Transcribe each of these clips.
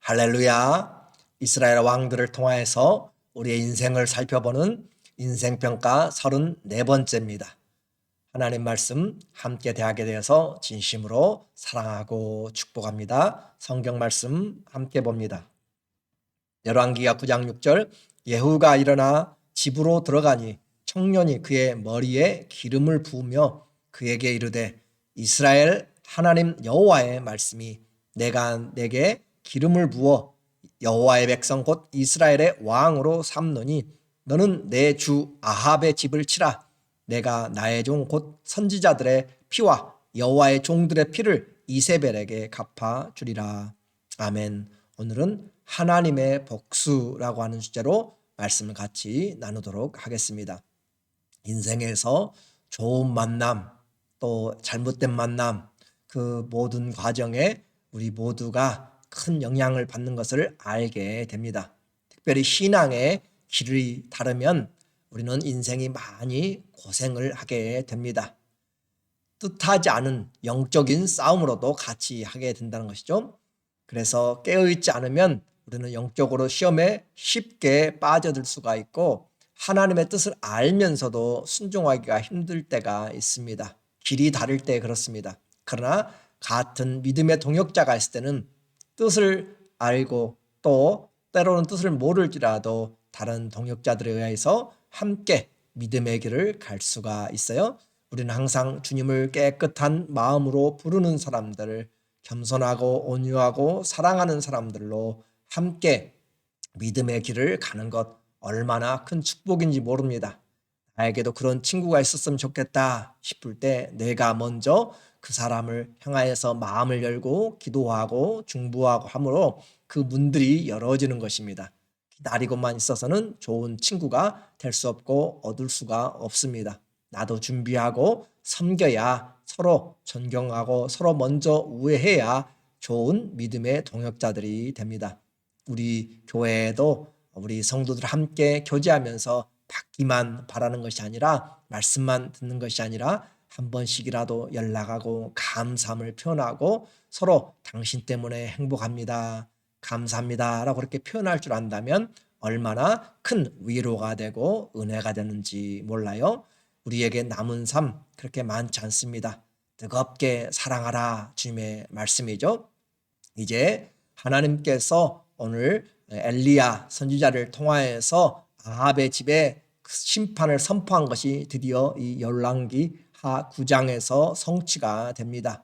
할렐루야. 이스라엘 왕들을 통하여서 우리의 인생을 살펴보는 인생평가 34번째입니다. 하나님 말씀 함께 대하게 되어서 진심으로 사랑하고 축복합니다. 성경 말씀 함께 봅니다. 열왕기하 9장 6절 예후가 일어나 집으로 들어가니 청년이 그의 머리에 기름을 부으며 그에게 이르되 이스라엘 하나님 여호와의 말씀이 내가 내게 기름을 부어 여호와의 백성 곧 이스라엘의 왕으로 삼노니 너는 내 주 아합의 집을 치라. 내가 나의 종 곧 선지자들의 피와 여호와의 종들의 피를 이세벨에게 갚아 주리라. 아멘. 오늘은 하나님의 복수라고 하는 주제로 말씀을 같이 나누도록 하겠습니다. 인생에서 좋은 만남 또 잘못된 만남 그 모든 과정에 우리 모두가 큰 영향을 받는 것을 알게 됩니다. 특별히 신앙의 길이 다르면 우리는 인생이 많이 고생을 하게 됩니다. 뜻하지 않은 영적인 싸움으로도 같이 하게 된다는 것이죠. 그래서 깨어있지 않으면 우리는 영적으로 시험에 쉽게 빠져들 수가 있고 하나님의 뜻을 알면서도 순종하기가 힘들 때가 있습니다. 길이 다를 때 그렇습니다. 그러나 같은 믿음의 동역자가 있을 때는 뜻을 알고 또 때로는 뜻을 모를지라도 다른 동역자들에 의해서 함께 믿음의 길을 갈 수가 있어요. 우리는 항상 주님을 깨끗한 마음으로 부르는 사람들, 겸손하고 온유하고 사랑하는 사람들로 함께 믿음의 길을 가는 것 얼마나 큰 축복인지 모릅니다. 나에게도 그런 친구가 있었으면 좋겠다 싶을 때 내가 먼저 그 사람을 향하여서 마음을 열고 기도하고 중보하고 함으로 그 문들이 열어지는 것입니다. 기다리고만 있어서는 좋은 친구가 될 수 없고 얻을 수가 없습니다. 나도 준비하고 섬겨야 서로 존경하고 서로 먼저 우애해야 좋은 믿음의 동역자들이 됩니다. 우리 교회에도 우리 성도들 함께 교제하면서 받기만 바라는 것이 아니라 말씀만 듣는 것이 아니라 한 번씩이라도 연락하고 감사함을 표현하고 서로 당신 때문에 행복합니다. 감사합니다. 라고 그렇게 표현할 줄 안다면 얼마나 큰 위로가 되고 은혜가 되는지 몰라요. 우리에게 남은 삶 그렇게 많지 않습니다. 뜨겁게 사랑하라 주님의 말씀이죠. 이제 하나님께서 오늘 엘리야 선지자를 통하여서 아합의 집에 심판을 선포한 것이 드디어 이 열왕기하 9장에서 성취가 됩니다.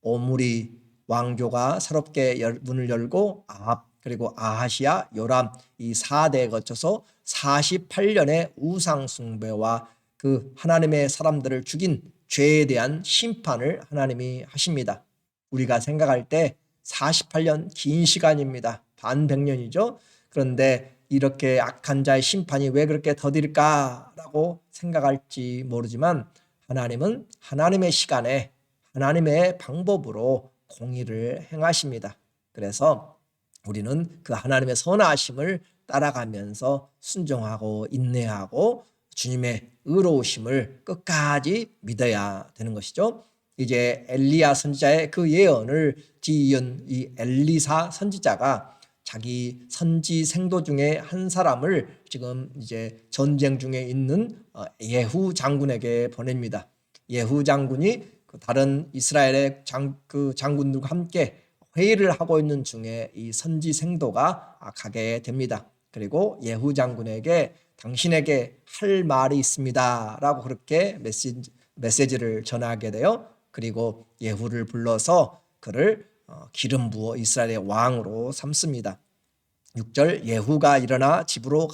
오므리 왕조가 새롭게 문을 열고 아합 그리고 아하시야 요람 이 4대에 거쳐서 48년의 우상 숭배와 그 하나님의 사람들을 죽인 죄에 대한 심판을 하나님이 하십니다. 우리가 생각할 때 48년 긴 시간입니다. 반백년이죠. 그런데 이렇게 악한 자의 심판이 왜 그렇게 더딜까라고 생각할지 모르지만 하나님은 하나님의 시간에 하나님의 방법으로 공의를 행하십니다. 그래서 우리는 그 하나님의 선하심을 따라가면서 순종하고 인내하고 주님의 의로우심을 끝까지 믿어야 되는 것이죠. 이제 엘리야 선지자의 그 예언을 뒤이은 이 엘리사 선지자가 자기 선지 생도 중에 한 사람을 지금 이제 전쟁 중에 있는 예후 장군에게 보냅니다. 예후 장군이 다른 이스라엘의 장군들과 함께 회의를 하고 있는 중에 이 선지 생도가 가게 됩니다. 그리고 예후 장군에게 당신에게 할 말이 있습니다 라고 그렇게 메시지를 전하게 돼요. 그리고 예후를 불러서 그를 기름 부어 이스라엘의 왕으로 삼습니다. 6절 예후가 일어나 집으로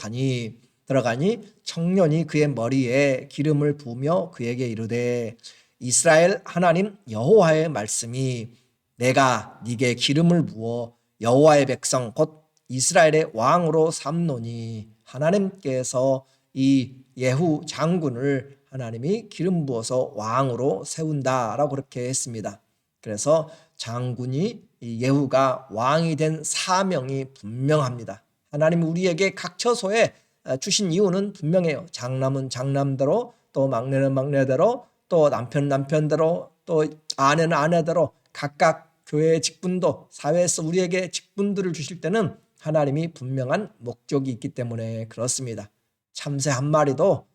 들어가니 청년이 그의 머리에 기름을 부으며 그에게 이르되 이스라엘 하나님 여호와의 말씀이 내가 네게 기름을 부어 여호와의 백성 곧 이스라엘의 왕으로 삼노니 하나님께서 이 예후 장군을 하나님이 기름 부어서 왕으로 세운다라고 그렇게 했습니다. 그래서 장군이 이 예후가 왕이 된 사명이 분명합니다. 하나님이 우리에게 각 처소에 주신 이유는 분명해요. 장남은 장남대로 또 막내는 막내대로 또 남편은 남편대로 또 아내는 아내대로 각각 교회의 직분도, 사회에서 우리에게 직분들을 주실 때는 하나님이 분명한 목적이 있기 때문에 그렇습니다. 참새 한 마리도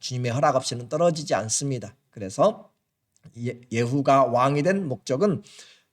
주님의 허락 없이는 떨어지지 않습니다. 그래서 예후가 왕이 된 목적은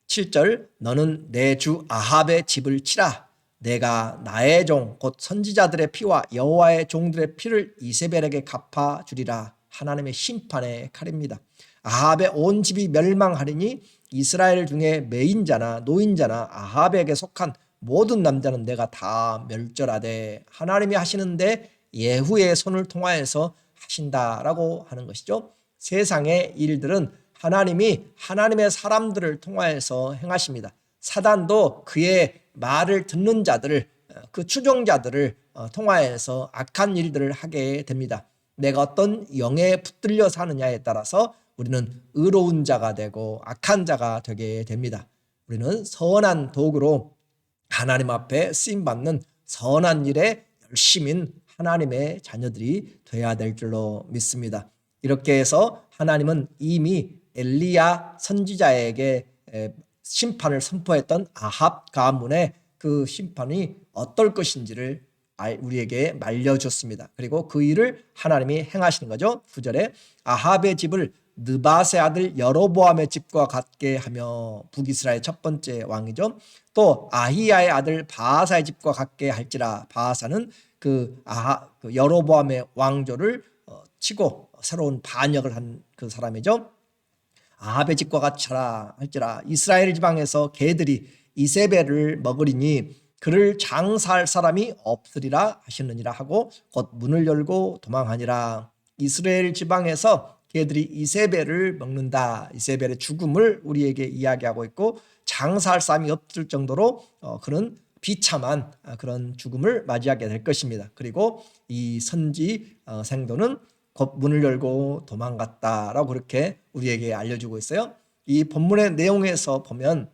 7절, 너는 내 주 아합의 집을 치라. 내가 나의 종 곧 선지자들의 피와 여호와의 종들의 피를 이세벨에게 갚아주리라. 하나님의 심판의 칼입니다. 아합의 온 집이 멸망하리니 이스라엘 중에 매인자나 노인자나 아합에게 속한 모든 남자는 내가 다 멸절하되, 하나님이 하시는데 예후의 손을 통하여서 하신다라고 하는 것이죠. 세상의 일들은 하나님이 하나님의 사람들을 통하여서 행하십니다. 사단도 그의 말을 듣는 자들을, 그 추종자들을 통하여서 악한 일들을 하게 됩니다. 내가 어떤 영에 붙들려 사느냐에 따라서 우리는 의로운 자가 되고 악한 자가 되게 됩니다. 우리는 선한 도구로 하나님 앞에 쓰임받는 선한 일에 열심인 하나님의 자녀들이 되어야 될 줄로 믿습니다. 이렇게 해서 하나님은 이미 엘리야 선지자에게 심판을 선포했던 아합 가문의 그 심판이 어떨 것인지를 우리에게 말려줬습니다. 그리고 그 일을 하나님이 행하시는 거죠. 9절에 아합의 집을 느밧의 아들 여로보암의 집과 같게 하며, 북이스라엘 첫 번째 왕이죠. 또 아히야의 아들 바하사의 집과 같게 할지라. 바하사는 그 여로보암의 왕조를 치고 새로운 반역을 한 그 사람이죠. 아합의 집과 같이 할지라. 이스라엘 지방에서 개들이 이세벨을 먹으리니 그를 장사할 사람이 없으리라 하셨느니라 하고 곧 문을 열고 도망하니라. 이스라엘 지방에서 개들이 이세벨을 먹는다. 이세벨의 죽음을 우리에게 이야기하고 있고, 장사할 사람이 없을 정도로 그런 비참한 그런 죽음을 맞이하게 될 것입니다. 그리고 이 선지 생도는 곧 문을 열고 도망갔다라고 그렇게 우리에게 알려주고 있어요. 이 본문의 내용에서 보면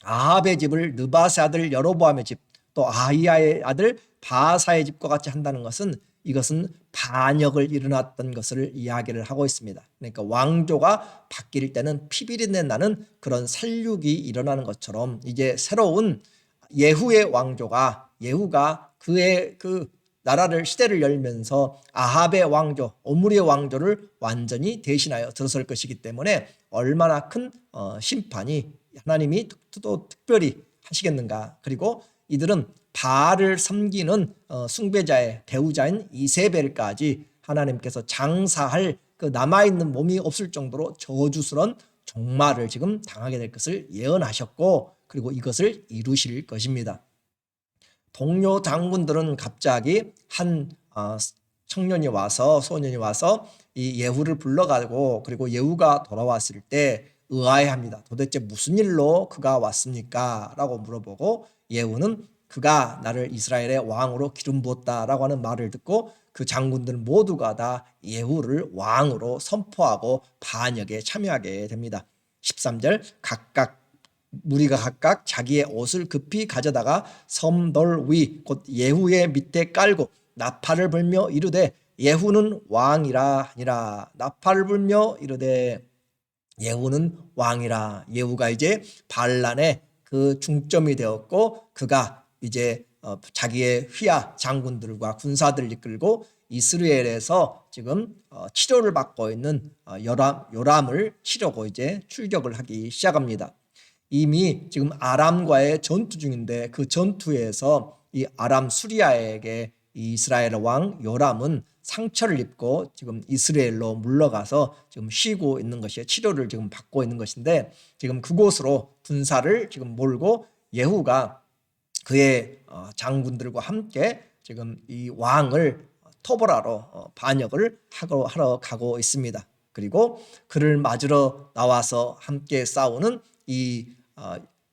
아합의 집을 느밧의 아들 여로보암의 집, 또 아히야의 아들 바하사의 집과 같이 한다는 것은, 이것은 반역을 일어났던 것을 이야기를 하고 있습니다. 그러니까 왕조가 바뀔 때는 피비린내 나는 그런 살육이 일어나는 것처럼, 이제 새로운 예후의 왕조가, 예후가 그의 그 나라를, 시대를 열면서 아합의 왕조, 오므리의 왕조를 완전히 대신하여 들어설 것이기 때문에 얼마나 큰 심판이 하나님이 또 특별히 하시겠는가. 그리고 이들은 바알을 섬기는 숭배자의 배우자인 이세벨까지 하나님께서 장사할 그 남아있는 몸이 없을 정도로 저주스러운 종말을 지금 당하게 될 것을 예언하셨고, 그리고 이것을 이루실 것입니다. 동료 장군들은 갑자기 한 청년이 와서, 소년이 와서 이 예후를 불러가고, 그리고 예후가 돌아왔을 때 의아해합니다. 도대체 무슨 일로 그가 왔습니까? 라고 물어보고, 예후는 그가 나를 이스라엘의 왕으로 기름 부었다라고 하는 말을 듣고 그 장군들 모두가 다 예후를 왕으로 선포하고 반역에 참여하게 됩니다. 13절, 무리가 각각 자기의 옷을 급히 가져다가 섬돌 위 곧 예후의 밑에 깔고 나팔을 불며 이르되 예후는 왕이라 하니라. 나팔을 불며 이르되 예후는 왕이라. 예후가 이제 반란의 그 중점이 되었고, 그가 이제 자기의 휘하 장군들과 군사들을 이끌고 이스라엘에서 지금 치료를 받고 있는 요람을 치려고 이제 출격을 하기 시작합니다. 이미 지금 아람과의 전투 중인데, 그 전투에서 이 아람 수리아에게 이스라엘 왕 요람은 상처를 입고 지금 이스라엘로 물러가서 지금 쉬고 있는 것이에요. 치료를 지금 받고 있는 것인데, 지금 그곳으로 군사를 지금 몰고 예후가 그의 장군들과 함께 지금 이 왕을 토벌하러 반역을 하러 가고 있습니다. 그리고 그를 맞으러 나와서 함께 싸우는 이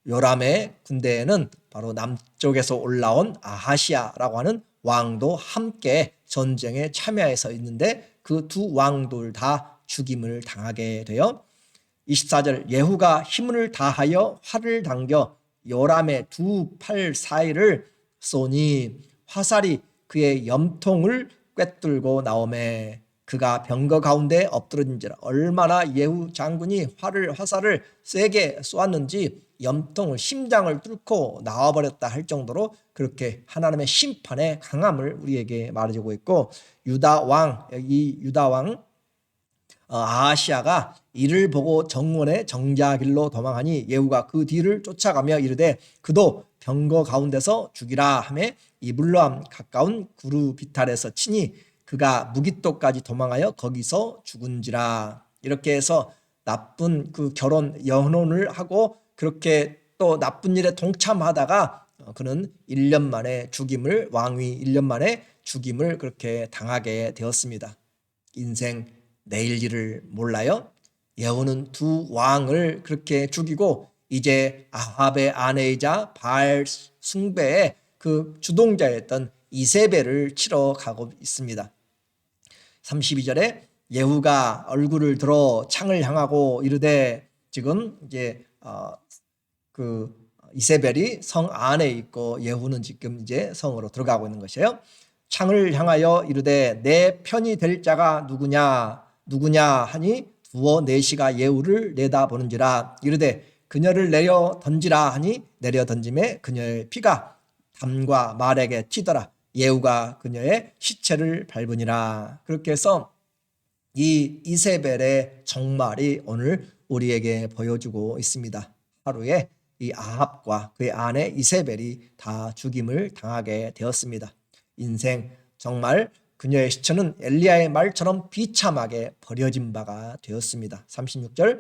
요람의 군대에는 바로 남쪽에서 올라온 아하시아라고 하는 왕도 함께 전쟁에 참여해서 있는데, 그 두 왕들 다 죽임을 당하게 돼요. 24절, 예후가 힘을 다하여 활을 당겨 요람의 두 팔 사이를 쏘니 화살이 그의 염통을 꿰뚫고 나오매 그가 병거 가운데 엎드러진지라. 얼마나 예후 장군이 화살을 세게 쏘았는지 염통을 심장을 뚫고 나와버렸다 할 정도로 그렇게 하나님의 심판의 강함을 우리에게 말해주고 있고, 유다 왕, 이 유다 왕 아하시아가 이를 보고 정원의 정자길로 도망하니 예후가 그 뒤를 쫓아가며 이르되 그도 병거 가운데서 죽이라 하매 이블로암 가까운 구루 비탈에서 치니 그가 무깃도까지 도망하여 거기서 죽은지라. 이렇게 해서 나쁜 그 결혼 연혼을 하고 그렇게 또 나쁜 일에 동참하다가 그는 1년 만에 죽임을, 왕위 1년 만에 죽임을 그렇게 당하게 되었습니다. 인생 내일 일을 몰라요. 예후는 두 왕을 그렇게 죽이고 이제 아합의 아내이자 바알 숭배의 그 주동자였던 이세벨을 치러 가고 있습니다. 32절에 예후가 얼굴을 들어 창을 향하고 이르되, 지금 이제 그 이세벨이 성 안에 있고 예후는 지금 이제 성으로 들어가고 있는 것이에요. 창을 향하여 이르되 내 편이 될 자가 누구냐 하니 두어 내시가 예후를 내다보는지라. 이르되 그녀를 내려 던지라 하니 내려 던짐에 그녀의 피가 담과 말에게 튀더라. 예후가 그녀의 시체를 밟으니라. 그렇게 해서 이 이세벨의 정말이 오늘 우리에게 보여주고 있습니다. 하루에 이 아합과 그의 아내 이세벨이 다 죽임을 당하게 되었습니다. 인생 정말 그녀의 시체는 엘리야의 말처럼 비참하게 버려진 바가 되었습니다. 36절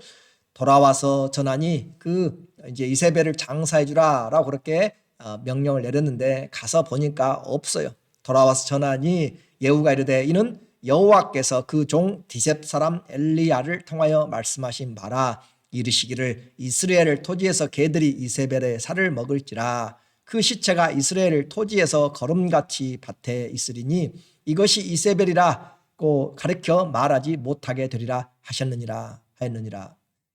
돌아와서 전하니 그 이제 이세벨을 장사해 주라라고 그렇게 명령을 내렸는데 가서 보니까 없어요. 돌아와서 전하니 예후가 이르되 이는 여호와께서 그 종 디셉 사람 엘리야를 통하여 말씀하신 바라. 이르시기를 이스라엘 토지에서 개들이 이세벨의 살을 먹을지라. 그 시체가 이스라엘 토지에서 거름같이 밭에 있으리니 이것이 이세벨이라고 가르쳐 말하지 못하게 되리라 하였느니라.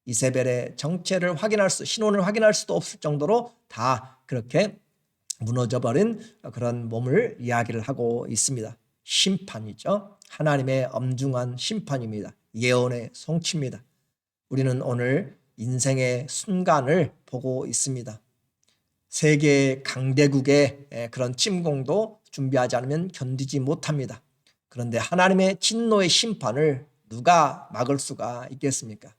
이세벨의 정체를 신원을 확인할 수도 없을 정도로 다 그렇게 무너져버린 그런 몸을 이야기를 하고 있습니다. 심판이죠. 하나님의 엄중한 심판입니다. 예언의 성취입니다. 우리는 오늘 인생의 순간을 보고 있습니다. 세계 강대국의 그런 침공도 준비하지 않으면 견디지 못합니다. 그런데 하나님의 진노의 심판을 누가 막을 수가 있겠습니까?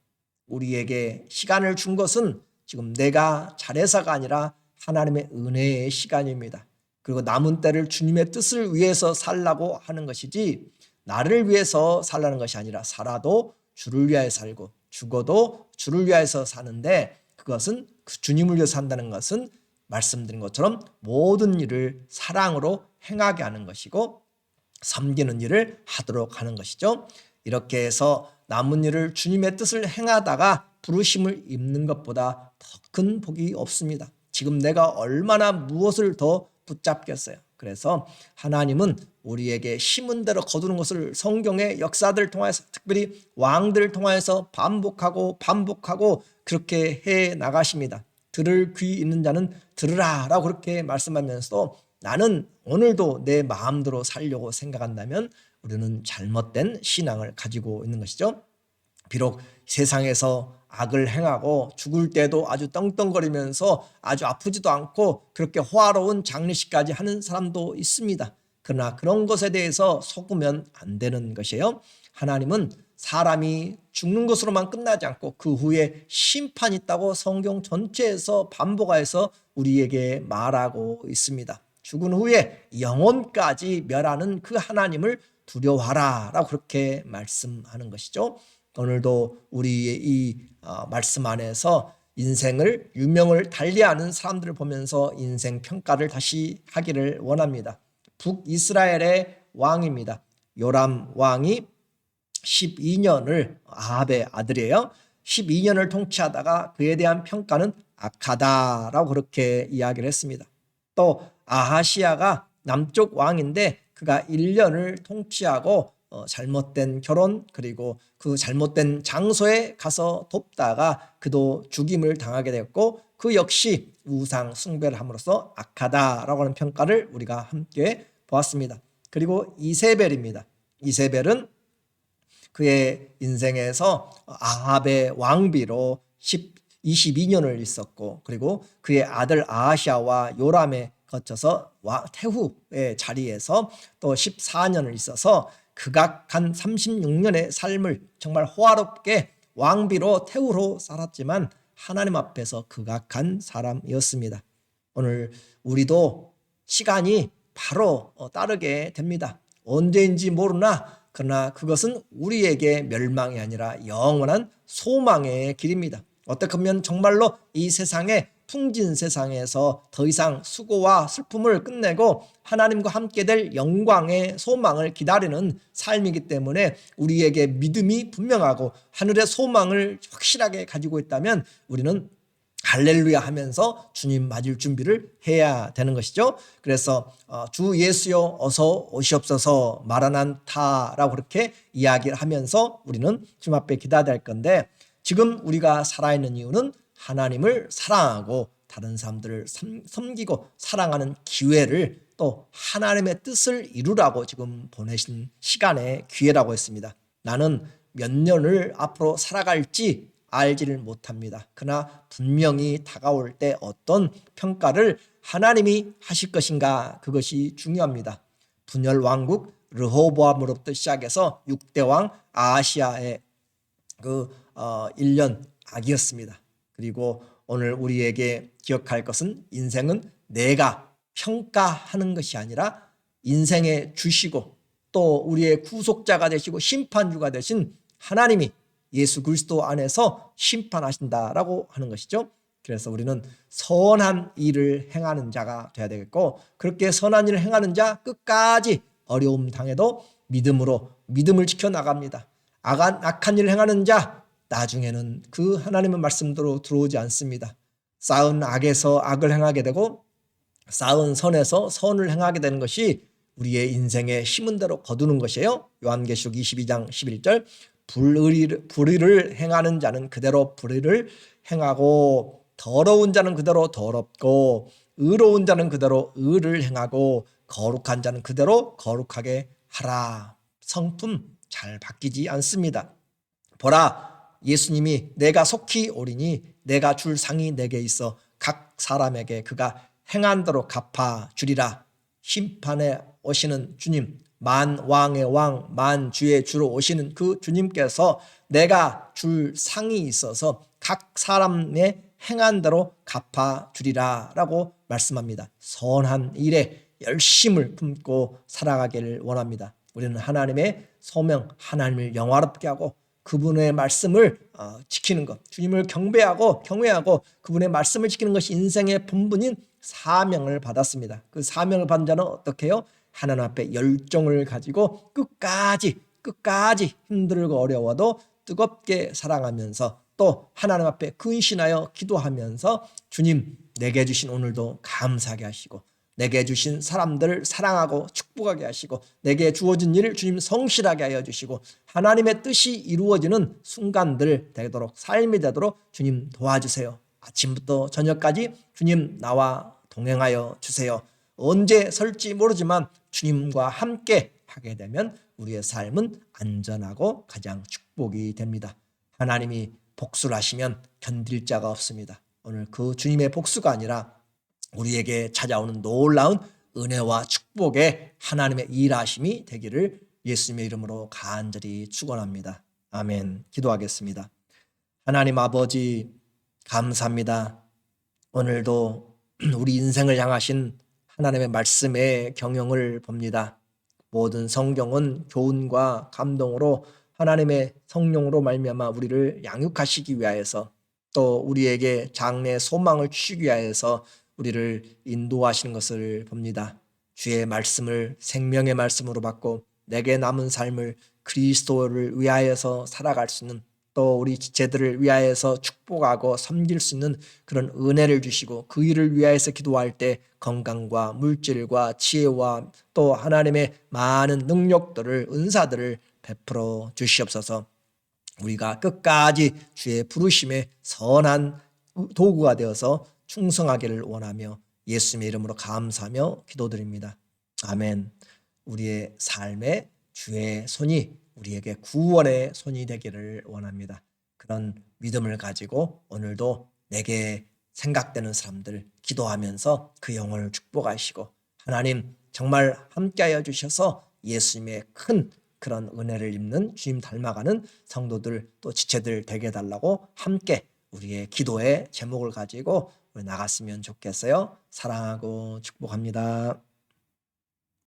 우리에게 시간을 준 것은 지금 내가 잘해서가 아니라 하나님의 은혜의 시간입니다. 그리고 남은 때를 주님의 뜻을 위해서 살라고 하는 것이지 나를 위해서 살라는 것이 아니라 살아도 주를 위하여 살고 죽어도 주를 위하여서 사는데, 그것은 그 주님을 위해서 산다는 것은 말씀드린 것처럼 모든 일을 사랑으로 행하게 하는 것이고 섬기는 일을 하도록 하는 것이죠. 이렇게 해서 남은 일을 주님의 뜻을 행하다가 부르심을 입는 것보다 더 큰 복이 없습니다. 지금 내가 얼마나 무엇을 더 붙잡겠어요. 그래서 하나님은 우리에게 심은 대로 거두는 것을 성경의 역사들을 통해서, 특별히 왕들을 통해서 반복하고 그렇게 해 나가십니다. 들을 귀 있는 자는 들으라 라고 그렇게 말씀하면서도 나는 오늘도 내 마음대로 살려고 생각한다면 우리는 잘못된 신앙을 가지고 있는 것이죠. 비록 세상에서 악을 행하고 죽을 때도 아주 떵떵거리면서 아주 아프지도 않고 그렇게 호화로운 장례식까지 하는 사람도 있습니다. 그러나 그런 것에 대해서 속으면 안 되는 것이에요. 하나님은 사람이 죽는 것으로만 끝나지 않고 그 후에 심판이 있다고 성경 전체에서 반복해서 우리에게 말하고 있습니다. 죽은 후에 영혼까지 멸하는 그 하나님을 두려워하라 라고 그렇게 말씀하는 것이죠. 오늘도 우리의 이 말씀 안에서 인생을 유명을 달리하는 사람들을 보면서 인생 평가를 다시 하기를 원합니다. 북이스라엘의 왕입니다. 요람 왕이 12년을, 아합의 아들이에요. 12년을 통치하다가 그에 대한 평가는 악하다라고 그렇게 이야기를 했습니다. 또 아하시아가 남쪽 왕인데 그가 1년을 통치하고 잘못된 결혼, 그리고 그 잘못된 장소에 가서 돕다가 그도 죽임을 당하게 되었고, 그 역시 우상 숭배를 함으로써 악하다라고 하는 평가를 우리가 함께 보았습니다. 그리고 이세벨입니다. 이세벨은 그의 인생에서 아합의 왕비로 22년을 있었고, 그리고 그의 아들 아하시아와 요람에 거쳐서 태후의 자리에서 또 14년을 있어서 극악 한 36년의 삶을 정말 호화롭게 왕비로 태후로 살았지만 하나님 앞에서 극악한 사람이었습니다. 오늘 우리도 시간이 바로 따르게 됩니다. 언제인지 모르나 그러나 그것은 우리에게 멸망이 아니라 영원한 소망의 길입니다. 어떻게 보면 정말로 이 세상에 풍진 세상에서 더 이상 수고와 슬픔을 끝내고 하나님과 함께 될 영광의 소망을 기다리는 삶이기 때문에 우리에게 믿음이 분명하고 하늘의 소망을 확실하게 가지고 있다면 우리는 할렐루야 하면서 주님 맞을 준비를 해야 되는 것이죠. 그래서 주 예수여 어서 오시옵소서 마라난타라고 그렇게 이야기를 하면서 우리는 주님 앞에 기다려야 할 건데, 지금 우리가 살아있는 이유는 하나님을 사랑하고 다른 사람들을 섬기고 사랑하는 기회를, 또 하나님의 뜻을 이루라고 지금 보내신 시간의 기회라고 했습니다. 나는 몇 년을 앞으로 살아갈지 알지를 못합니다. 그러나 분명히 다가올 때 어떤 평가를 하나님이 하실 것인가, 그것이 중요합니다. 분열 왕국 르호보암으로부터 시작해서 6대 왕 아하시아의 1년 악이었습니다. 그리고 오늘 우리에게 기억할 것은 인생은 내가 평가하는 것이 아니라 인생의 주시고 또 우리의 구속자가 되시고 심판주가 되신 하나님이 예수 그리스도 안에서 심판하신다라고 하는 것이죠. 그래서 우리는 선한 일을 행하는 자가 되어야 되겠고, 그렇게 선한 일을 행하는 자 끝까지 어려움 당해도 믿음을 지켜나갑니다. 악한 일을 행하는 자 나중에는 그 하나님의 말씀대로 들어오지 않습니다. 쌓은 악에서 악을 행하게 되고 쌓은 선에서 선을 행하게 되는 것이 우리의 인생의 심은 대로 거두는 것이에요. 요한계시록 22장 11절 불의를 행하는 자는 그대로 불의를 행하고 더러운 자는 그대로 더럽고 의로운 자는 그대로 의를 행하고 거룩한 자는 그대로 거룩하게 하라. 성품 잘 바뀌지 않습니다. 보라, 예수님이 내가 속히 오리니 내가 줄 상이 내게 있어 각 사람에게 그가 행한 대로 갚아 주리라. 심판에 오시는 주님, 만왕의 왕, 만주의 주로 오시는 그 주님께서 내가 줄 상이 있어서 각 사람의 행한 대로 갚아 주리라 라고 말씀합니다. 선한 일에 열심을 품고 살아가기를 원합니다. 우리는 하나님의 소명, 하나님을 영화롭게 하고 그분의 말씀을 지키는 것, 주님을 경배하고 경외하고 그분의 말씀을 지키는 것이 인생의 본분인 사명을 받았습니다. 그 사명을 받은 자는 어떻게 해요? 하나님 앞에 열정을 가지고 끝까지 힘들고 어려워도 뜨겁게 사랑하면서 또 하나님 앞에 근신하여 기도하면서 주님, 내게 주신 오늘도 감사하게 하시고 내게 주신 사람들을 사랑하고 축복하게 하시고 내게 주어진 일을 주님 성실하게 하여 주시고 하나님의 뜻이 이루어지는 순간들 되도록, 삶이 되도록 주님 도와주세요. 아침부터 저녁까지 주님 나와 동행하여 주세요. 언제 설지 모르지만 주님과 함께 하게 되면 우리의 삶은 안전하고 가장 축복이 됩니다. 하나님이 복수를 하시면 견딜 자가 없습니다. 오늘 그 주님의 복수가 아니라 우리에게 찾아오는 놀라운 은혜와 축복의 하나님의 일하심이 되기를 예수님의 이름으로 간절히 축원합니다. 아멘. 기도하겠습니다. 하나님 아버지, 감사합니다. 오늘도 우리 인생을 향하신 하나님의 말씀의 경영을 봅니다. 모든 성경은 교훈과 감동으로 하나님의 성령으로 말미암아 우리를 양육하시기 위하여서 또 우리에게 장래 소망을 주시기 위하여서 우리를 인도하시는 것을 봅니다. 주의 말씀을 생명의 말씀으로 받고 내게 남은 삶을 그리스도를 위하여서 살아갈 수 있는, 또 우리 지체들을 위하여서 축복하고 섬길 수 있는 그런 은혜를 주시고 그 일을 위하여서 기도할 때 건강과 물질과 지혜와 또 하나님의 많은 능력들을, 은사들을 베풀어 주시옵소서. 우리가 끝까지 주의 부르심에 선한 도구가 되어서 충성하기를 원하며 예수님의 이름으로 감사하며 기도드립니다. 아멘. 우리의 삶에 주의 손이 우리에게 구원의 손이 되기를 원합니다. 그런 믿음을 가지고 오늘도 내게 생각되는 사람들 기도하면서 그 영혼을 축복하시고 하나님 정말 함께하여 주셔서 예수님의 큰 그런 은혜를 입는 주님 닮아가는 성도들 또 지체들 되게 해달라고 함께 우리의 기도의 제목을 가지고 나갔으면 좋겠어요. 사랑하고 축복합니다.